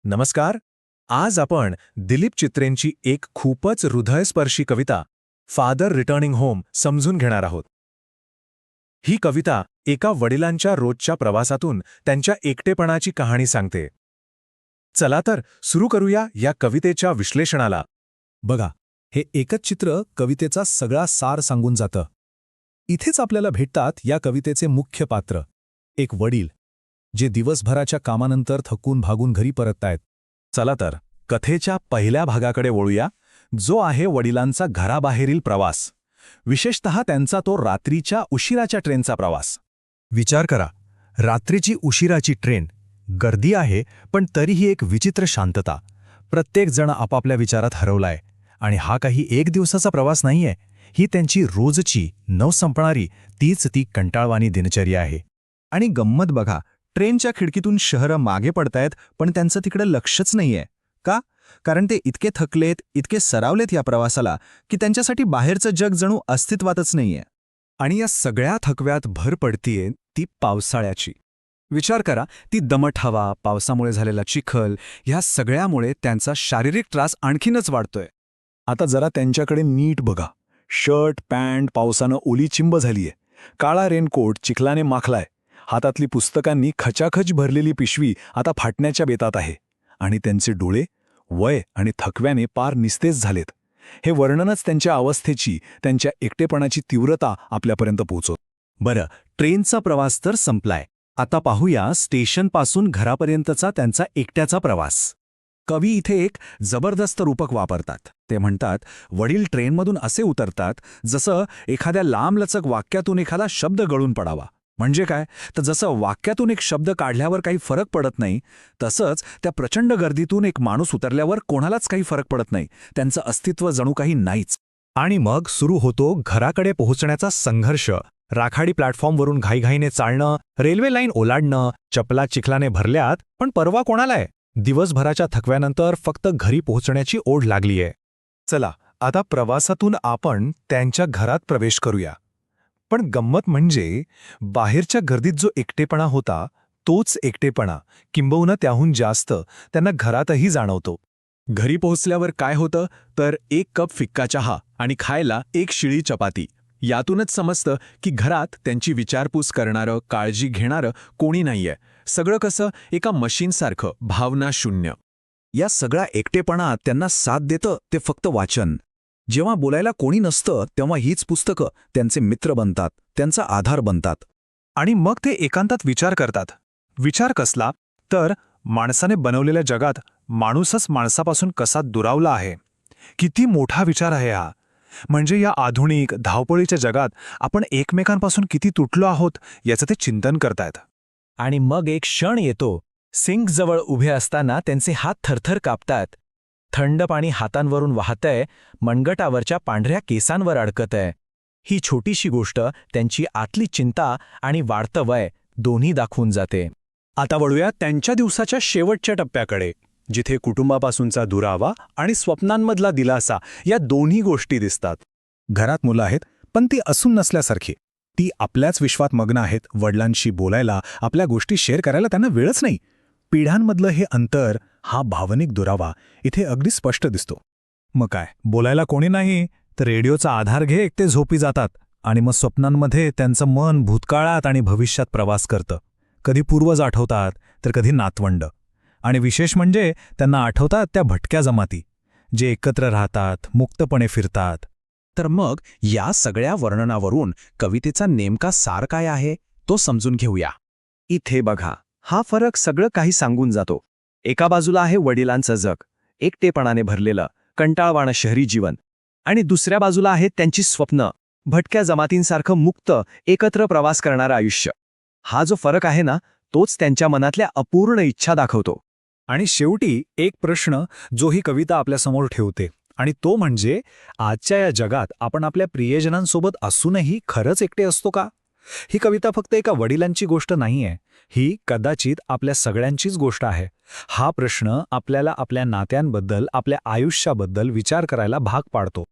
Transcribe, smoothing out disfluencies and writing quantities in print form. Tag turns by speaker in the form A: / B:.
A: नमस्कार. आज आपण दिलीप चित्रेंची एक खूपच हृदयस्पर्शी कविता फादर रिटर्निंग होम समजून घेणार आहोत. ही कविता एका वडिलांच्या रोजच्या प्रवासातून त्यांच्या एकटेपणाची कहाणी सांगते. चला तर सुरू करूया या कवितेच्या विश्लेषणाला.
B: बघा, हे एकच चित्र कवितेचा सगळा सार सांगून जातं. इथेच आपल्याला भेटतात या कवितेचे मुख्य पात्र, एक वडील जे दिवसभराच्या कामानंतर थकून भागून घरी परततायत. चला तर कथेच्या पहिल्या भागाकडे वळूया, जो आहे वडिलांचा घराबाहेरील प्रवास, विशेषतः त्यांचा तो रात्रीच्या उशिराच्या ट्रेनचा प्रवास. विचार करा, रात्रीची उशिराची ट्रेन, गर्दी आहे पण तरीही एक विचित्र शांतता. प्रत्येक जण आपापल्या विचारात हरवलाय. आणि हा काही एक दिवसाचा प्रवास नाहीये, ही त्यांची रोजची न संपणारी ती कंटाळवाणी दिनचर्या आहे. आणि गंमत बघा, ट्रेनच्या खिडकीतून शहरं मागे पडतायत पण त्यांचं तिकडे लक्षच नाहीये. का? कारण ते इतके थकलेत, इतके सरावलेत या प्रवासाला की त्यांच्यासाठी बाहेरचं जग जणू अस्तित्वातच नाहीये. आणि या सगळ्या थकव्यात भर पडतीये ती पावसाळ्याची. विचार करा, ती दमट हवा, पावसामुळे झालेला चिखल, ह्या सगळ्यामुळे त्यांचा शारीरिक त्रास आणखीनच वाढतोय. आता जरा त्यांच्याकडे नीट बघा. शर्ट पॅन्ट पावसानं ओली चिंब झालीये, काळा रेनकोट चिखलाने माखलाय, हातातली पुस्तकांनी खचाखच भरलेली पिशवी आता फाटण्याच्या बेतात आहे. आणि त्यांचे डोळे वय आणि थकव्याने पार निस्तेज झालेत. हे वर्णनच त्यांच्या अवस्थेची, त्यांच्या एकटेपणाची तीव्रता आपल्यापर्यंत पोहोचवत. बरं, ट्रेनचा प्रवास तर संपलाय. आता पाहूया स्टेशनपासून घरापर्यंतचा त्यांचा एकट्याचा प्रवास. कवी इथे एक जबरदस्त रूपक वापरतात. ते म्हणतात, वडील ट्रेनमधून असे उतरतात जसं एखाद्या लांबलचक वाक्यातून एखादा शब्द गळून पडावा. म्हणजे काय? तर जसं वाक्यातून एक शब्द काढल्यावर काही फरक पडत नाही, तसंच त्या प्रचंड गर्दीतून एक माणूस उतरल्यावर कोणालाच काही फरक पडत नाही. त्यांचं अस्तित्व जणू काही नाहीच. आणि मग सुरू होतो घराकडे पोहोचण्याचा संघर्ष. राखाडी प्लॅटफॉर्मवरून घाईघाईने चालणं, रेल्वे लाईन ओलांडणं, चपला चिखलाने भरल्यात पण परवा कोणालाय? दिवसभराच्या थकव्यानंतर फक्त घरी पोहोचण्याची ओढ लागलीये.
A: चला आता प्रवासातून आपण त्यांच्या घरात प्रवेश करूया. पण गंमत म्हणजे बाहेरच्या गर्दीत जो एकटेपणा होता, तोच एकटेपणा किंबहुना त्याहून जास्त त्यांना घरातही जाणवतो.
B: घरी पोहोचल्यावर काय होतं तर एक कप फिक्का चहा आणि खायला एक शिळी चपाती. यातूनच समजतं की घरात त्यांची विचारपूस करणारं, काळजी घेणारं कोणी नाहीये. सगळं कसं एका मशीनसारखं, भावना शून्य. या सगळ्या एकटेपणात त्यांना साथ देतं ते फक्त वाचन. जेव्हा बोलायला कोणी नसतं तेव्हा हीच पुस्तकं त्यांचे मित्र बनतात, त्यांचा आधार बनतात.
A: आणि मग ते एकांतात विचार करतात. विचार कसला? तर माणसाने बनवलेल्या जगात माणूसच माणसापासून कसा दुरावला आहे. किती मोठा विचार आहे हा. म्हणजे या आधुनिक धावपळीच्या जगात आपण एकमेकांपासून किती तुटलो आहोत याचं ते चिंतन करतायत.
B: आणि मग एक क्षण येतो, सिंकजवळ उभे असताना त्यांचे हात थरथर कापतात. थंड पाणी हातांवरून वाहतंय, मनगटावरच्या पांढऱ्या केसांवर अडकतंय. ही छोटीशी गोष्ट त्यांची आतली चिंता आणि वाढतं वय दोन्ही दाखवून जाते.
A: आता वळूया त्यांच्या दिवसाच्या शेवटच्या टप्प्याकडे, जिथे कुटुंबापासूनचा दुरावा आणि स्वप्नांमधला दिलासा या दोन्ही गोष्टी दिसतात.
B: घरात मुलं आहेत पण ती असून नसल्यासारखी. ती आपल्याच विश्वात मग्न आहेत. वडिलांशी बोलायला, आपल्या गोष्टी शेअर करायला त्यांना वेळच नाही. पिढ्यांमधलं हे अंतर, हा भावनिक दुरावा इथे अगदी स्पष्ट दिसतो. मग काय, बोलायला कोणी नाही तर रेडिओचा आधार घे एकटे झोपी जातात. आणि मग स्वप्नांमध्ये त्यांचं मन भूतकाळात आणि भविष्यात प्रवास करतं. कधी पूर्वज आठवतात तर कधी नातवंड. आणि विशेष म्हणजे त्यांना आठवतात त्या भटक्या जमाती, जे एकत्र राहतात, मुक्तपणे फिरतात. तर मग या सगळ्या वर्णनावरून कवितेचा नेमका सार काय आहे तो समजून घेऊया.
C: इथे बघा, हा फरक सगळं काही सांगून जातो. एका बाजूला आहे वडिलांचं जग, एकटेपणाने भरलेलं, कंटाळवाणं शहरी जीवन. आणि दुसऱ्या बाजूला आहे त्यांची स्वप्न, भटक्या जमातींसारखं मुक्त, एकत्र प्रवास करणारं आयुष्य. हा जो फरक आहे ना, तोच त्यांच्या मनातल्या अपूर्ण इच्छा दाखवतो.
B: आणि शेवटी एक प्रश्न जो ही कविता आपल्यासमोर ठेवते, आणि तो म्हणजे, आजच्या या जगात आपण आपल्या प्रियजनांसोबत असूनही खरंच एकटे असतो का? ही कविता फक्त एका वडिलांची गोष्ट नाहीये, ही कदाचित आपल्या सगळ्यांचीच गोष्ट आहे. हा प्रश्न आपल्याला आपल्या नात्यांबद्दल, आपल्या आयुष्याबद्दल विचार करायला भाग पाडतो.